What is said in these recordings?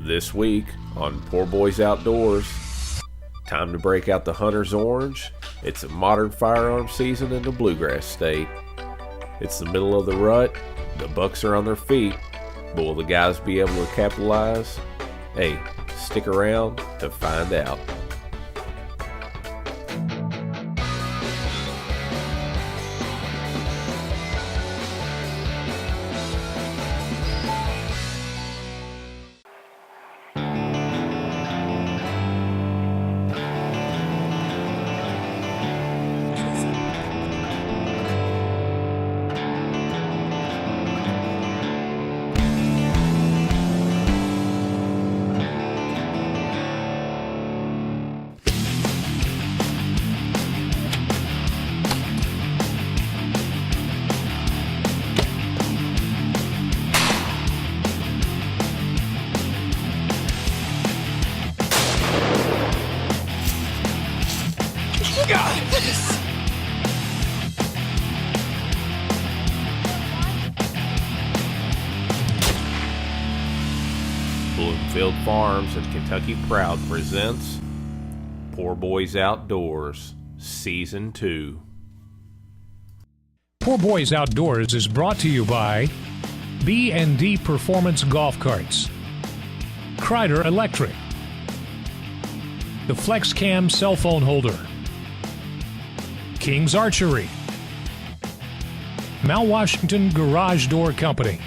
This week on Poor Boys Outdoors, time to break out the hunter's orange. It's a modern firearm season in the bluegrass state. It's the middle of the rut, the bucks are on their feet, but will the guys be able to capitalize? Hey, stick around to find out. Bloomfield Farms and Kentucky Proud presents Poor Boys Outdoors, Season 2. Poor Boys Outdoors is brought to you by B&D Performance Golf Carts, Kreider Electric, the FlexCam cell phone holder, King's Archery, Mount Washington Garage Door Company,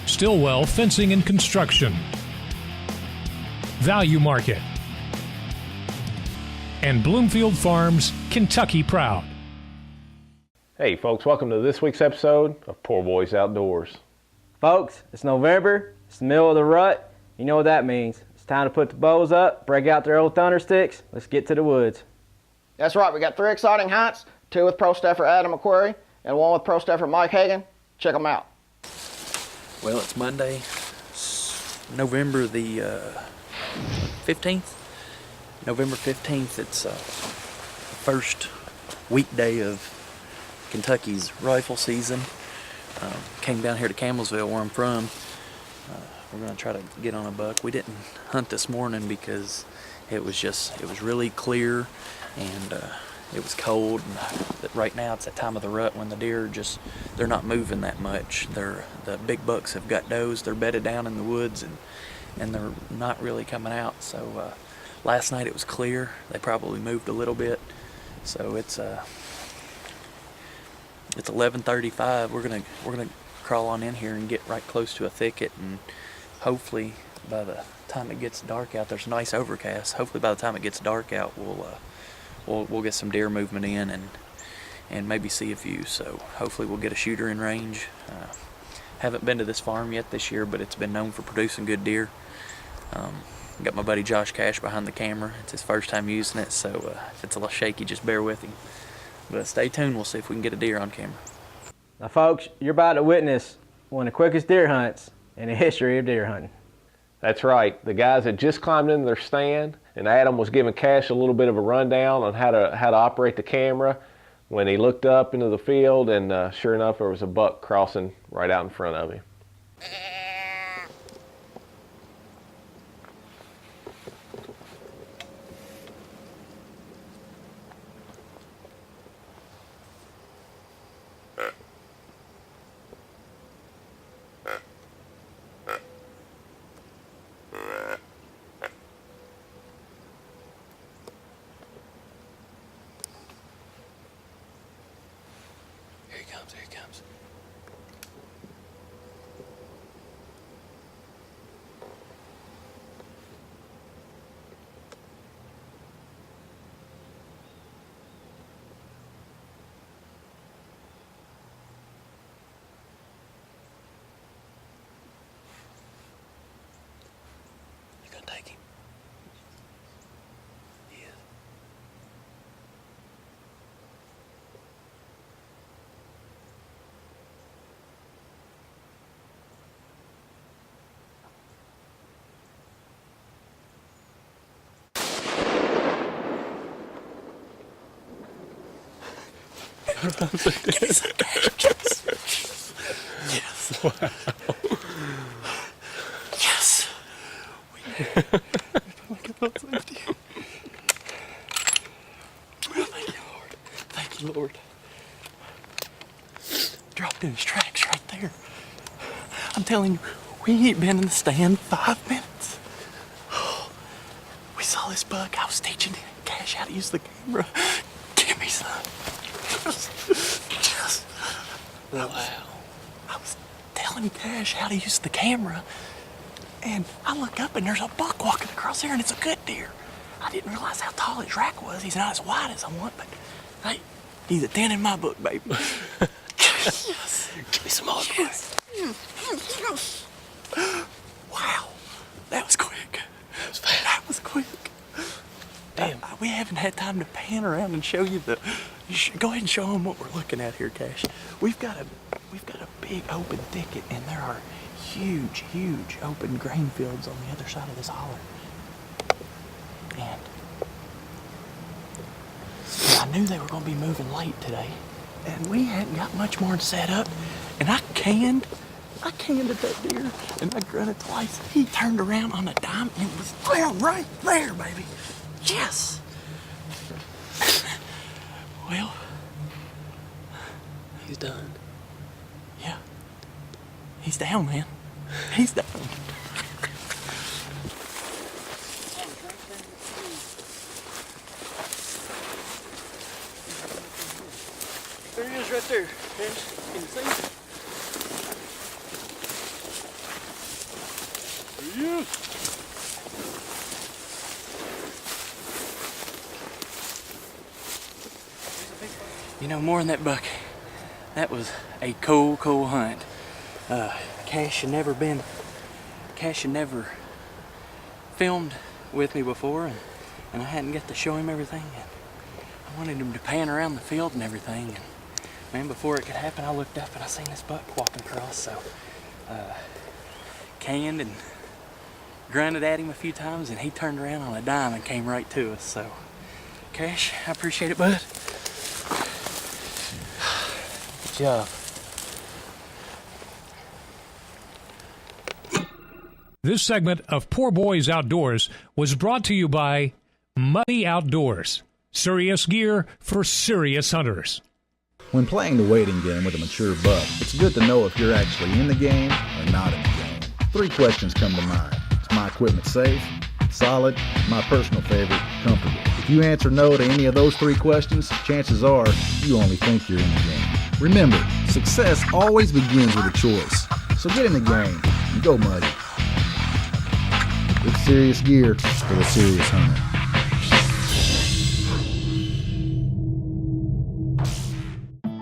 Stillwell Fencing and Construction, Value Market, and Bloomfield Farms, Kentucky Proud. Hey folks, welcome to this week's episode of Poor Boys Outdoors. Folks, it's November, it's the middle of the rut. You know what that means. It's time to put the bows up, break out their old thundersticks. Let's get to the woods. That's right, we got 3 exciting hunts, 2 with pro staffer Adam McQuarrie and 1 with pro staffer Mike Hagan. Check them out. Well, it's Monday, November the 15th. November 15th, it's the first weekday of Kentucky's rifle season. Came down here to Campbellsville, where I'm from. We're going to try to get on a buck. We didn't hunt this morning because it was really clear and it was cold. And right now it's that time of the rut when the deer they're not moving that much. The big bucks have got does. They're bedded down in the woods and they're not really coming out. So last night it was clear. They probably moved a little bit. So it's 11:35. We're gonna crawl on in here and get right close to a thicket, and hopefully by the time it gets dark out, there's a nice overcast. Hopefully by the time it gets dark out, we'll get some deer movement in and maybe see a few. So hopefully we'll get a shooter in range. Haven't been to this farm yet this year, but it's been known for producing good deer. Got my buddy Josh Cash behind the camera. It's his first time using it, so if it's a little shaky, just bear with him. But stay tuned, we'll see if we can get a deer on camera. Now folks, you're about to witness one of the quickest deer hunts in the history of deer hunting. That's right, the guys had just climbed into their stand and Adam was giving Cash a little bit of a rundown on how to operate the camera when he looked up into the field, and sure enough there was a buck crossing right out in front of him. Here he comes. You gonna take him? He is. Yes. Wow. Yes. Oh my God, thank you. Oh, thank you, Lord. Thank you, Lord. Dropped in his tracks right there. I'm telling you, we ain't been in the stand 5 minutes. We saw this buck. I was teaching Cash how to use the camera. Give me some. Just. Wow. I was telling Cash how to use the camera, and I look up and there's a buck walking across there, and it's a good deer. I didn't realize how tall his rack was. He's not as wide as I want, but hey, he's a 10 in my book, baby. Yes. Give me some more. Yes. Wow, that was quick. That was fast. That was quick. Damn. We haven't had time to pan around and show you the. Go ahead and show them what we're looking at here, Cash. We've got a big open thicket, and there are huge open grain fields on the other side of this holler. And I knew they were going to be moving late today, and we hadn't got much more set up. And I canned at that deer, and I grunted twice. He turned around on a dime, and it was right there, baby. Yes. Well, He's done. yeah. He's down, man. He's down. There he is right there. Can you see him? There he is. You know, more than that buck, that was a cool hunt. Cash had never filmed with me before, and I hadn't got to show him everything. And I wanted him to pan around the field and everything. And man, before it could happen, I looked up and I seen this buck walking across. So, canned and grunted at him a few times, and he turned around on a dime and came right to us. So, Cash, I appreciate it, bud. Good job. This segment of Poor Boys Outdoors was brought to you by Muddy Outdoors. Serious gear for serious hunters. When playing the waiting game with a mature buck, it's good to know if you're actually in the game or not in the game. 3 questions come to mind. Is my equipment safe? Solid? My personal favorite, comfortable? If you answer no to any of those 3 questions, chances are you only think you're in the game. Remember, success always begins with a choice. So get in the game and go muddy. It's serious gear for the serious hunter.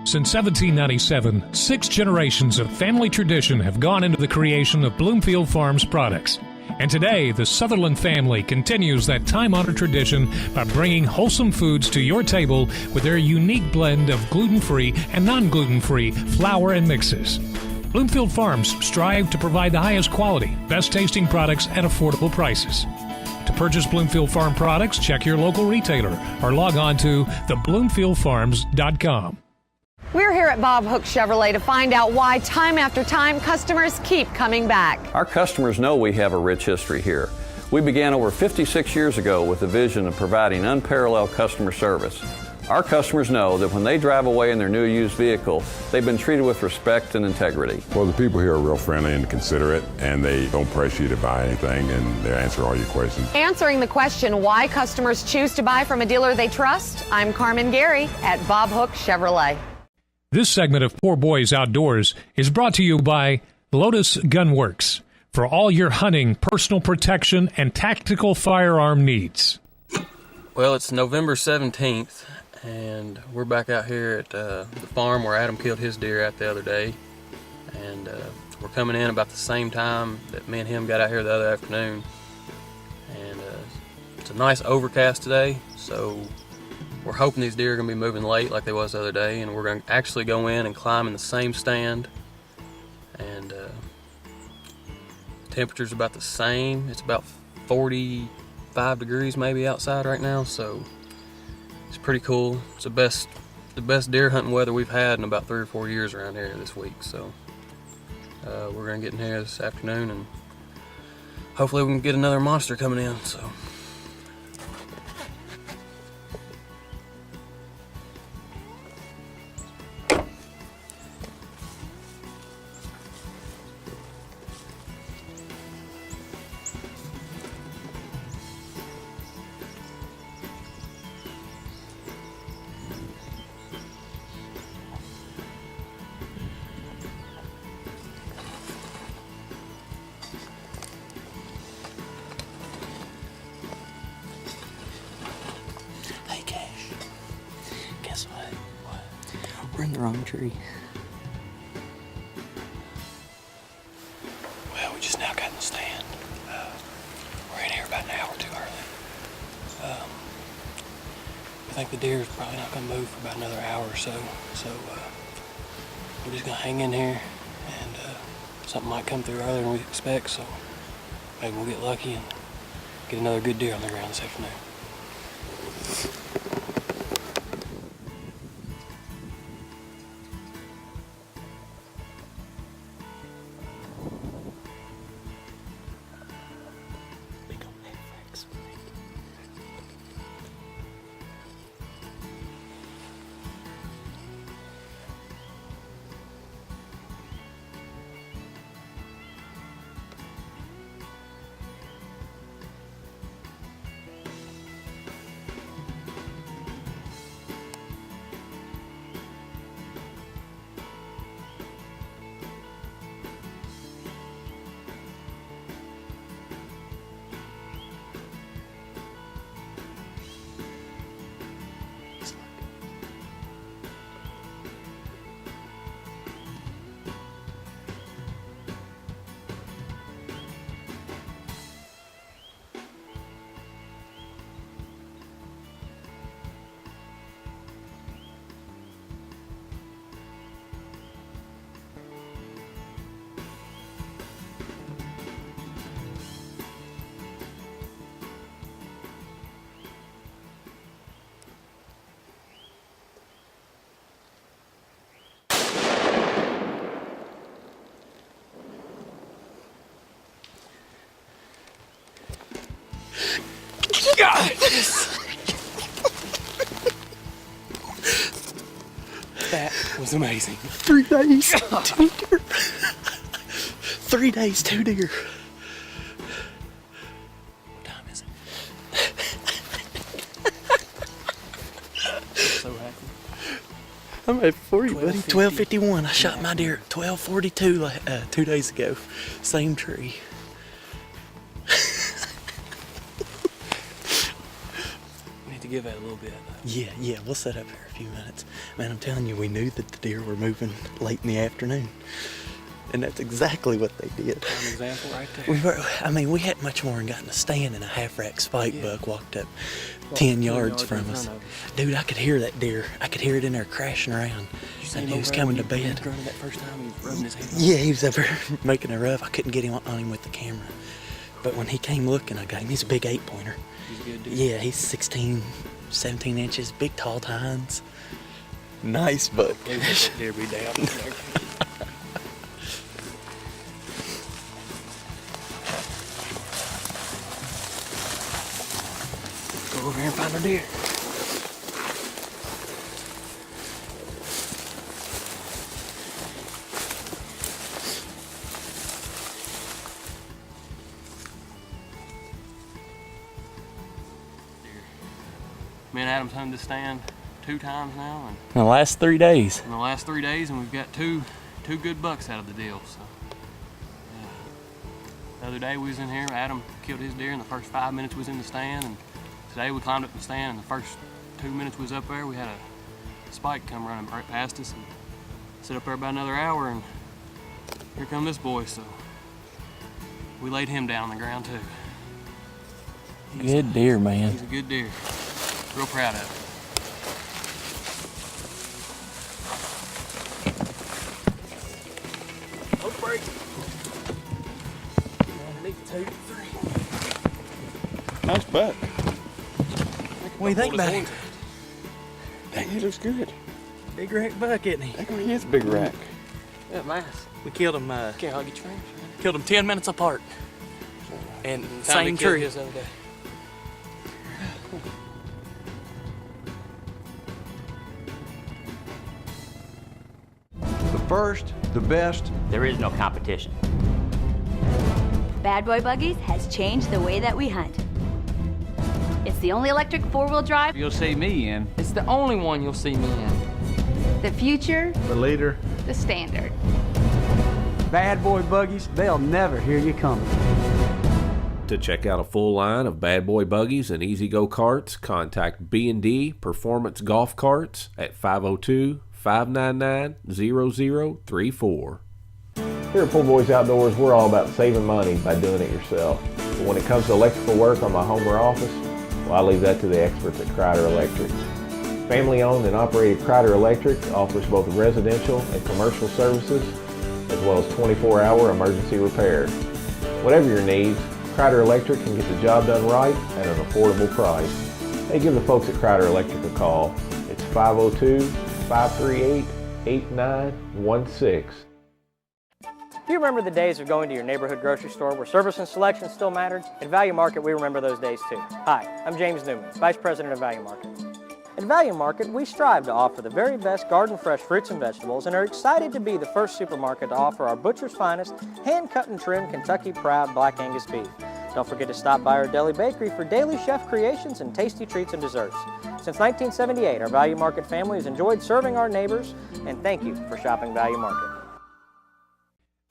Since 1797, 6 generations of family tradition have gone into the creation of Bloomfield Farms products. And today, the Sutherland family continues that time-honored tradition by bringing wholesome foods to your table with their unique blend of gluten-free and non-gluten-free flour and mixes. Bloomfield Farms strive to provide the highest quality, best-tasting products at affordable prices. To purchase Bloomfield Farm products, check your local retailer or log on to thebloomfieldfarms.com. We're here at Bob Hook Chevrolet to find out why time after time customers keep coming back. Our customers know we have a rich history here. We began over 56 years ago with the vision of providing unparalleled customer service. Our customers know that when they drive away in their new used vehicle, they've been treated with respect and integrity. Well, the people here are real friendly and considerate, and they don't press you to buy anything, and they answer all your questions. Answering the question why customers choose to buy from a dealer they trust, I'm Carmen Gary at Bob Hook Chevrolet. This segment of Poor Boys Outdoors is brought to you by Lotus Gun Works for all your hunting, personal protection, and tactical firearm needs. Well, it's November 17th, and we're back out here at the farm where Adam killed his deer out the other day. And we're coming in about the same time that me and him got out here the other afternoon. And it's a nice overcast today, so we're hoping these deer are going to be moving late like they was the other day, and we're going to actually go in and climb in the same stand. And temperature's about the same. It's about 45 degrees maybe outside right now, so it's pretty cool. It's the best deer hunting weather we've had in about 3 or 4 years around here this week. So we're going to get in here this afternoon and hopefully we can get another monster coming in. So. Hey, Cash. Guess what? We're in the wrong tree. Well, we just now got in the stand. We're in here about an hour too early. I think the deer is probably not going to move for about another hour or so. So we're just going to hang in here, and something might come through earlier than we expect. So maybe we'll get lucky and get another good deer on the ground this afternoon. God! That was amazing. 3 days, 2 deer. 3 days, 2 deer. What time is it? So happy. I'm at 40, buddy. 12:51. I shot my deer at 12:42 2 days ago. Same tree. Give that a little bit. Yeah, we'll set up here a few minutes. Man, I'm telling you, we knew that the deer were moving late in the afternoon. And that's exactly what they did. An example right there. We hadn't much more than gotten a stand, and a half-rack spike buck walked up 10 yards from us. Dude, I could hear that deer. I could hear it in there crashing around. And he was coming to bed. That first time he was rubbing his head. Yeah, he was over making a rub. I couldn't get him on him with the camera. But when he came looking, I got him. He's a big 8-pointer. He's a good dude. Yeah, he's 16, 17 inches, big tall tines. Nice buck. Deer be down. Go over here and find our deer. Me and Adam's hunted this stand 2 times now, and in the last 3 days. In the last 3 days, and we've got two good bucks out of the deal. So the other day we was in here, Adam killed his deer in the first 5 minutes we was in the stand, and today we climbed up the stand, and the first 2 minutes we was up there, we had a spike come running right past us, and sit up there about another hour, and here come this boy. So we laid him down on the ground too. Good deer, man. He's a good deer. Real proud of it. Oh, break. Underneath 2, 3. Nice buck. What do you think about him? Dang, he looks good. Big rack buck, isn't he? He is a big rack. Yeah, nice. We killed him. I'll get your range. Killed him 10 minutes apart. And Same killed tree. his the other day. The first, the best. There is no competition. Bad Boy Buggies has changed the way that we hunt. It's the only electric four-wheel drive. You'll see me in. It's the only one you'll see me in. The future. The leader. The standard. Bad Boy Buggies, they'll never hear you coming. To check out a full line of Bad Boy Buggies and Easy Go carts, contact B&D Performance Golf Carts at 502-599-0034. Here at Poor Boys Outdoors, we're all about saving money by doing it yourself. But when it comes to electrical work on my home or office, well, I leave that to the experts at Crider Electric. Family owned and operated Crider Electric offers both residential and commercial services, as well as 24-hour emergency repair. Whatever your needs, Crider Electric can get the job done right at an affordable price. Hey, give the folks at Crider Electric a call. It's 502-538-8916. Do you remember the days of going to your neighborhood grocery store where service and selection still mattered? At Value Market, we remember those days too. Hi, I'm James Newman, Vice President of Value Market. At Value Market, we strive to offer the very best garden fresh fruits and vegetables and are excited to be the first supermarket to offer our butcher's finest, hand-cut and trimmed Kentucky Proud Black Angus beef. Don't forget to stop by our deli bakery for daily chef creations and tasty treats and desserts. Since 1978, our Value Market family has enjoyed serving our neighbors, and thank you for shopping Value Market.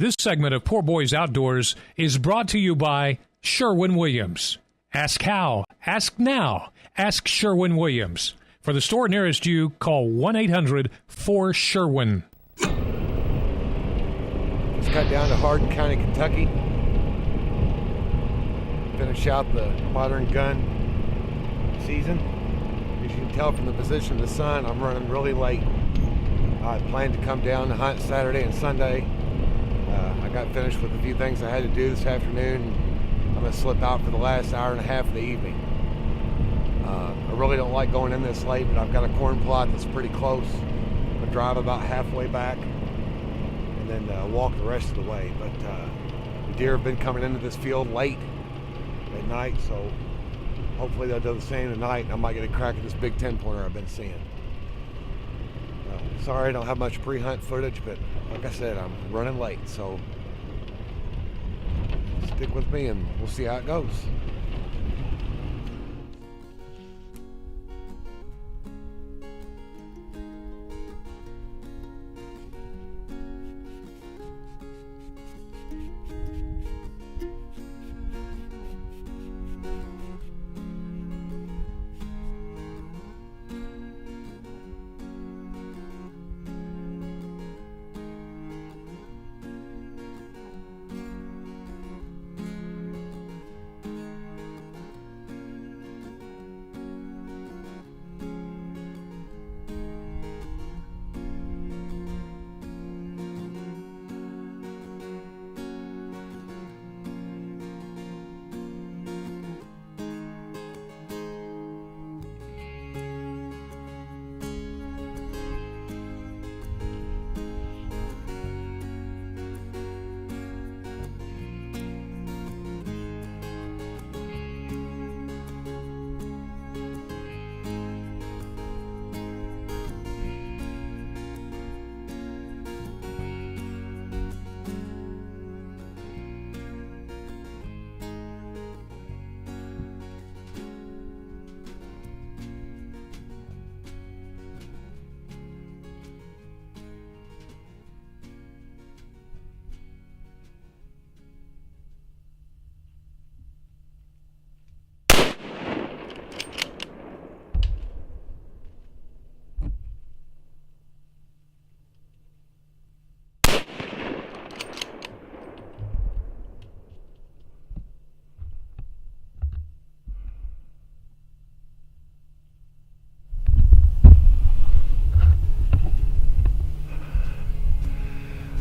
This segment of Poor Boys Outdoors is brought to you by Sherwin-Williams. Ask how, ask now, ask Sherwin-Williams. For the store nearest you, call 1-800-4SHERWIN. Let's cut down to Hardin County, Kentucky. Finish out the modern gun season. As you can tell from the position of the sun, I'm running really late. I planned to come down to hunt Saturday and Sunday. I got finished with a few things I had to do this afternoon. I'm going to slip out for the last hour and a half of the evening. I really don't like going in this late, but I've got a corn plot that's pretty close. I'm going to drive about halfway back and then walk the rest of the way. But the deer have been coming into this field late at night, so hopefully they'll do the same tonight, and I might get a crack at this big 10-pointer I've been seeing. Sorry I don't have much pre-hunt footage, but like I said, I'm running late, so stick with me and we'll see how it goes.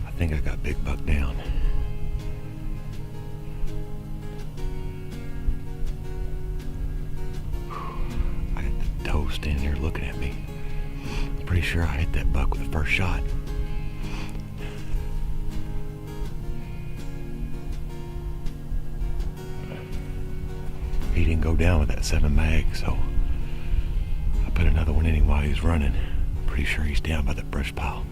I think I got big buck down. I got the doe standing there looking at me. I'm pretty sure I hit that buck with the first shot. he didn't go down with that 7 mag, so I put another one in him while he was running. Pretty sure he's down by that brush pile.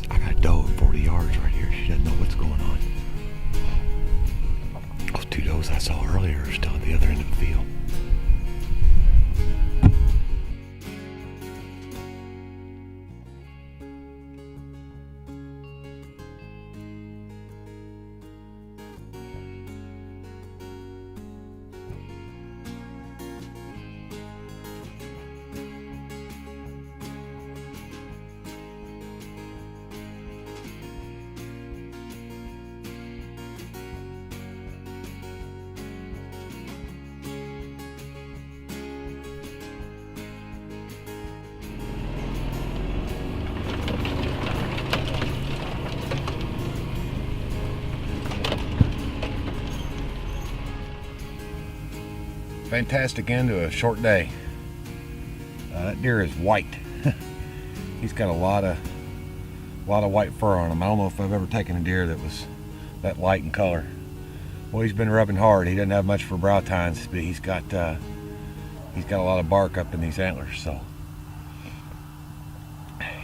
I got a doe at 40 yards right here. She doesn't know what's going on. Those 2 does I saw earlier are still at the other end of the field. Fantastic end to a short day. That deer is white. He's got a lot of white fur on him. I don't know if I've ever taken a deer that was that light in color. Well, he's been rubbing hard. He doesn't have much for brow tines, but he's got a lot of bark up in these antlers. So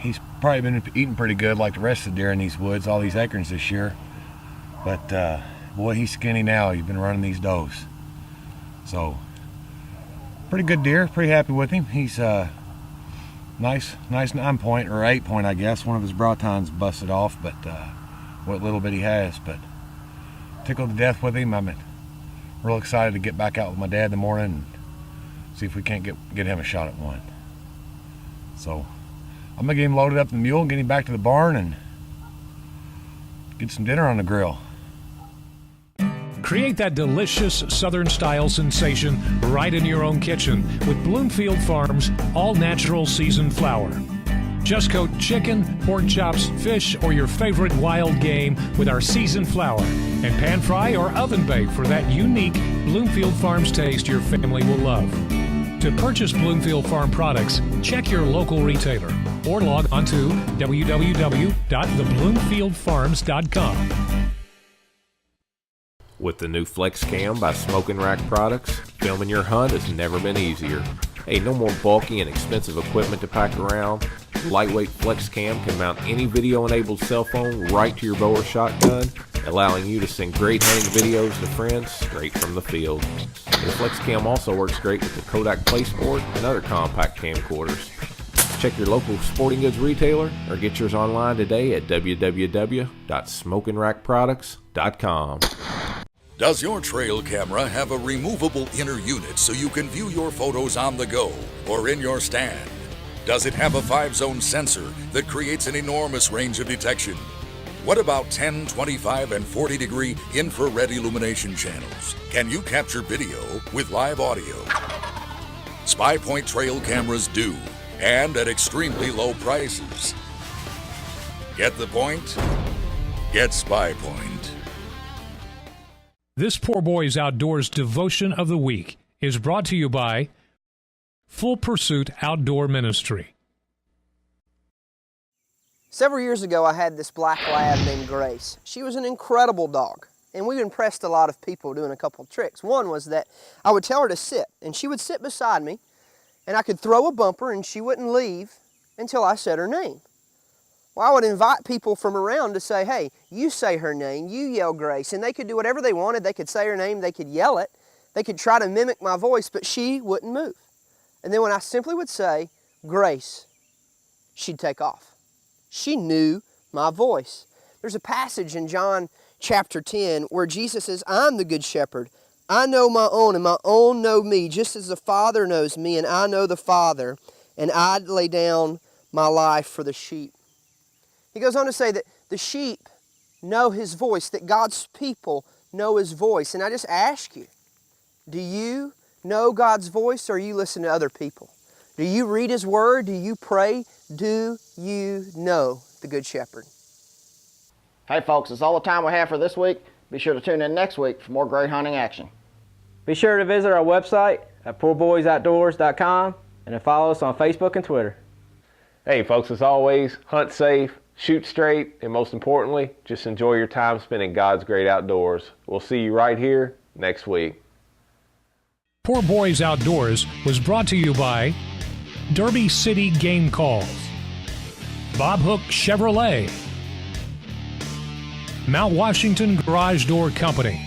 he's probably been eating pretty good, like the rest of the deer in these woods, all these acorns this year. But boy, he's skinny now. He's been running these does. So pretty good deer. Pretty happy with him. He's nice 9 point or 8 point, I guess. One of his brow tines busted off, but what little bit he has. But tickled to death with him. I'm real excited to get back out with my dad in the morning and see if we can't get him a shot at one. So I'm gonna get him loaded up in the mule, get him back to the barn, and get some dinner on the grill. Create that delicious Southern-style sensation right in your own kitchen with Bloomfield Farms all-natural seasoned flour. Just coat chicken, pork chops, fish, or your favorite wild game with our seasoned flour and pan fry or oven bake for that unique Bloomfield Farms taste your family will love. To purchase Bloomfield Farm products, check your local retailer or log on to www.thebloomfieldfarms.com. With the new Flex Cam by Smoking Rack Products, filming your hunt has never been easier. Hey, no more bulky and expensive equipment to pack around. Lightweight Flex Cam can mount any video-enabled cell phone right to your bow or shotgun, allowing you to send great hunting videos to friends straight from the field. The Flex Cam also works great with the Kodak PlaySport and other compact camcorders. Check your local sporting goods retailer or get yours online today at www.smokingrackproducts.com. Does your trail camera have a removable inner unit so you can view your photos on the go or in your stand? Does it have a 5-zone sensor that creates an enormous range of detection? What about 10, 25, and 40-degree infrared illumination channels? Can you capture video with live audio? SpyPoint trail cameras do, and at extremely low prices. Get the point? Get SpyPoint. This Poor Boys Outdoors Devotion of the Week is brought to you by Full Pursuit Outdoor Ministry. Several years ago, I had this black lab named Grace. She was an incredible dog, and we impressed a lot of people doing a couple of tricks. One was that I would tell her to sit, and she would sit beside me, and I could throw a bumper, and she wouldn't leave until I said her name. Well, I would invite people from around to say, hey, you say her name, you yell Grace, and they could do whatever they wanted. They could say her name, they could yell it, they could try to mimic my voice, but she wouldn't move. And then when I simply would say, Grace, she'd take off. She knew my voice. There's a passage in John chapter 10 where Jesus says, I'm the good shepherd. I know my own, and my own know me, just as the Father knows me, and I know the Father, and I lay down my life for the sheep. He goes on to say that the sheep know His voice, that God's people know His voice. And I just ask you, do you know God's voice, or are you listening to other people? Do you read His Word? Do you pray? Do you know the Good Shepherd? Hey folks, that's all the time we have for this week. Be sure to tune in next week for more great hunting action. Be sure to visit our website at poorboysoutdoors.com and to follow us on Facebook and Twitter. Hey folks, as always, hunt safe, shoot straight, and most importantly, just enjoy your time spent in God's great outdoors. We'll see you right here next week. Poor Boys Outdoors was brought to you by Derby City Game Calls, Bob Hook Chevrolet, Mount Washington Garage Door Company,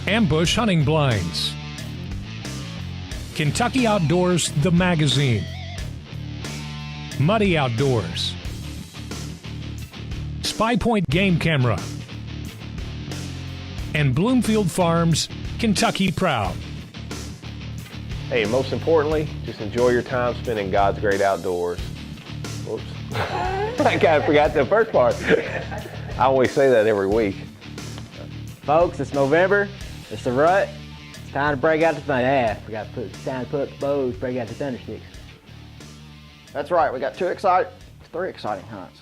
Ambush Hunting Blinds, Kentucky Outdoors, the magazine, Muddy Outdoors, Spy Point Game Camera, and Bloomfield Farms, Kentucky Proud. Hey, and most importantly, just enjoy your time spent in God's great outdoors. Whoops. I kind of forgot the first part. I always say that every week. Folks, it's November. It's the rut. It's time to break out the it's time to put up the bows, break out the thundersticks. That's right, we got three exciting hunts.